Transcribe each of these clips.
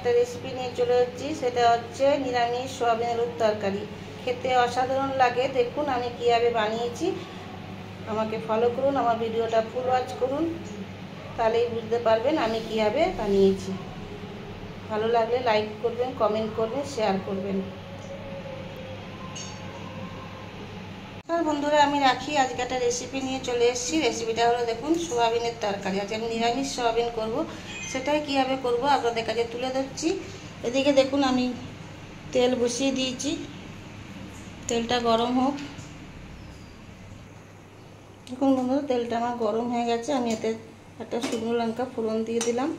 একটা রেসিপি নিয়ে চলে এসেছি। সেটা হচ্ছে নিরামিষ সয়াবিন আলুর তরকারি। খেতে অসাধারণ লাগে। দেখুন আমি কীভাবে বানিয়েছি। আমাকে ফলো করুন, আমার ভিডিওটা ফুল ওয়াচ করুন, তাহলেই বুঝতে পারবেন আমি কীভাবে বানিয়েছি। ভালো লাগলে লাইক করবেন, কমেন্ট করবেন, শেয়ার করবেন। বন্ধুরা আমি রাখি, আজকে একটা রেসিপি নিয়ে চলে এসেছি। রেসিপিটা হলো দেখুন সোয়াবিনের তরকারি। আজকে আমি নিরামিষ সোয়াবিন করব, সেটাই কীভাবে করব আপনাদের কাছে তুলে ধরছি। এদিকে দেখুন আমি তেল বসিয়ে দিয়েছি, তেলটা গরম হোক। দেখুন বন্ধুরা তেলটা আমার গরম হয়ে গেছে। আমি এতে একটা শুকনো লঙ্কা ফোড়ন দিয়ে দিলাম,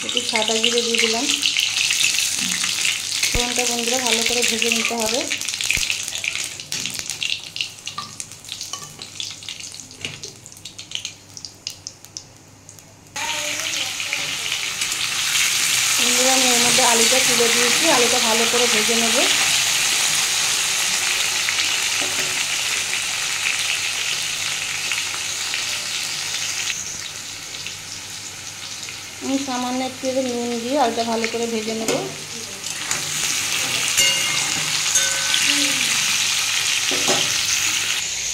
একটু সাদা জিরে দিয়ে দিলাম। ফোড়নটা বন্ধুরা ভালো করে ভেজে নিতে হবে। বন্ধুরা আমি এর মধ্যে আলুটা তুলে দিয়েছি, আলুটা ভালো করে ভেজে নেব। আমি সামান্য একটু নুন দিয়ে আলুটা ভালো করে ভেজে নেব।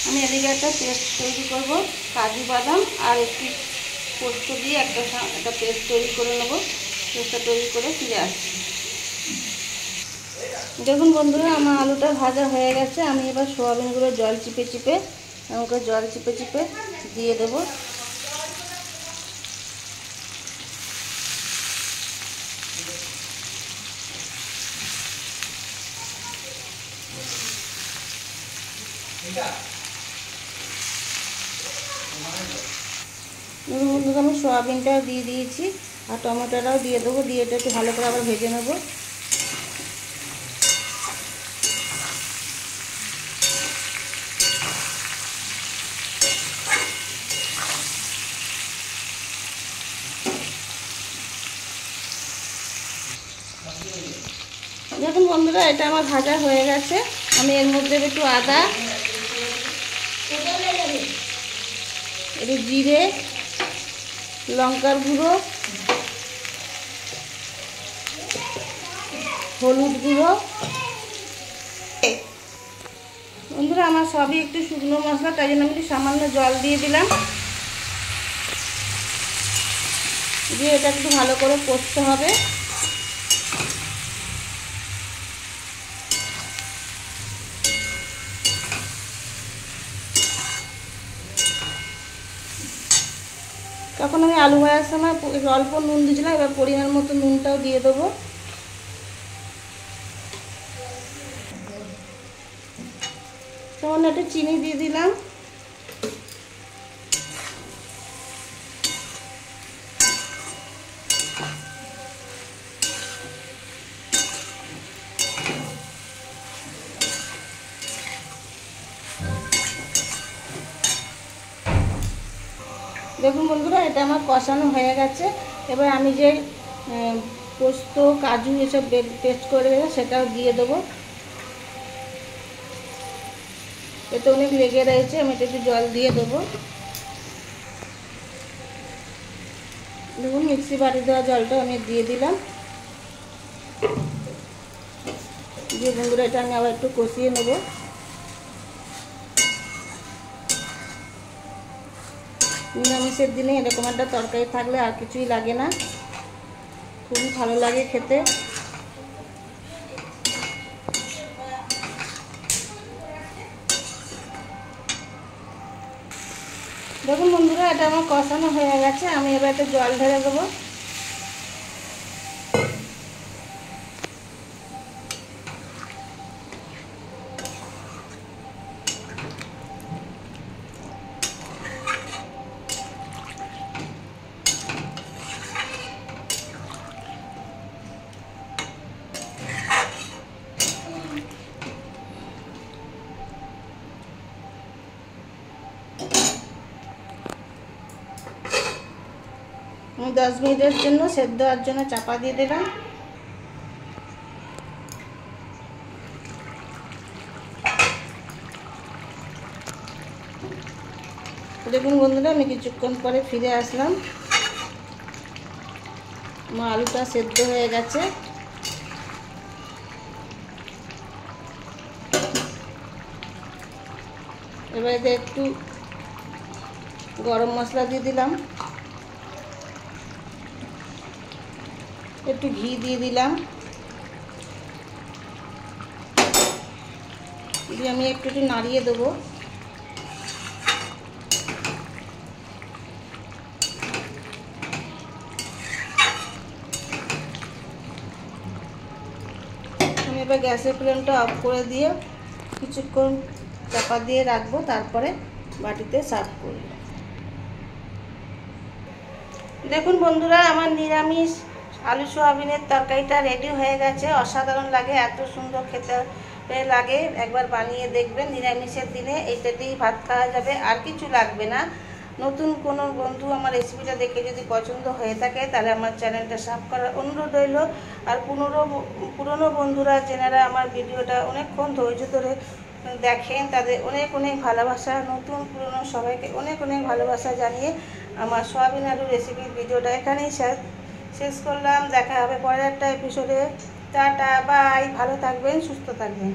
আমি এদিকে একটা পেস্ট তৈরি করব, কাজু বাদাম আর একটু পোস্ত দিয়ে একটা পেস্ট তৈরি করে নেব। পেস্টটা তৈরি করে ফিরে আসছি। দেখুন বন্ধুরা আমার আলুটা ভাজা হয়ে গেছে। আমি এবার সোয়াবিনগুলো জল চিপে চিপে দিয়ে দেবো। বন্ধুরা আমি সোয়াবিনটাও দিয়ে দিয়েছি আর টমেটোটাও দিয়ে দেবো। দিয়ে এটা একটু ভালো করে আবার ভেজে নেব। দেখুন বন্ধুরা এটা আমার ভাজা হয়ে গেছে। আমি এর মধ্যে একটু আদা, একটু জিরে, লঙ্কার গুঁড়ো, হলুদ গুঁড়ো, বন্ধুরা আমার সবই একটু শুকনো মশলা, তাই জন্য আমি একটু সামান্য জল দিয়ে দিলাম। দিয়ে এটা একটু ভালো করে কষতে হবে। তখন আমি আলু ভাজার সময় অল্প নুন দিয়েছিলাম, এবার পরিমাণ মতো নুনটাও দিয়ে দেবো। তখন একটু চিনি দিয়ে দিলাম। দেখুন বন্ধুরা এটা আমার কষানো হয়ে গেছে। এবার আমি যে পোস্ত, কাজু এসব পেস্ট করে দেবো সেটাও দিয়ে দেবো। এতে অনেক লেগে রয়েছে, আমি একটু জল দিয়ে দেবো। দেখুন মিক্সি বাটি দেওয়া জলটা আমি দিয়ে দিলাম। দিয়ে বন্ধুরা এটা আমি আবার একটু কষিয়ে নেব। নিরামিষের দিনে এরকম একটা তরকারি থাকলে আর কিছুই লাগে না, খুবই ভালো লাগে খেতে। দেখুন বন্ধুরা এটা আমার কষানো হয়ে গেছে। আমি এবার একটা জল ঢেলে দেবো। আমি 10 মিনিটের জন্য সেদ্ধ হওয়ার জন্য চাপা দিয়ে দিলাম। দেখুন বন্ধুরা, আমি কিছুক্ষণ পরে ফিরে আসলাম। আমার আলুটা সেদ্ধ হয়ে গেছে। এবারে একটু গরম মশলা দিয়ে দিলাম, একটু ঘি দিয়ে দিলাম, দিয়ে আমি একটু নাড়িয়ে দেবো। আমি এবার গ্যাসের ফ্লেমটা অফ করে দিয়ে কিছুক্ষণ চাপা দিয়ে রাখবো, তারপরে বাটিতে সার্ভ করব। দেখুন বন্ধুরা, আমার নিরামিষ আলু সোয়াবিনের তরকারিটা রেডি হয়ে গেছে। অসাধারণ লাগে, এত সুন্দর খেতে লাগে। একবার বানিয়ে দেখবেন, নিরামিষের দিনে এইটা দিয়েই ভাত খাওয়া যাবে, আর কিছু লাগবে না। নতুন কোনো বন্ধু আমার রেসিপিটা দেখে যদি পছন্দ হয়ে থাকে, তাহলে আমার চ্যানেলটা সাবস্ক্রাইব করার অনুরোধ রইল। আর পুরনো বন্ধুরা যেনারা আমার ভিডিওটা অনেকক্ষণ ধৈর্য ধরে দেখেন, তাদের অনেক অনেক ভালোবাসা। নতুন পুরনো সবাইকে অনেক অনেক ভালোবাসা জানিয়ে আমার সয়াবিন আলু রেসিপির ভিডিওটা এখানেই শেষ করলাম। দেখা হবে পরের একটা এপিসোডে। Tata, bye. ভালো থাকবেন, সুস্থ থাকবেন।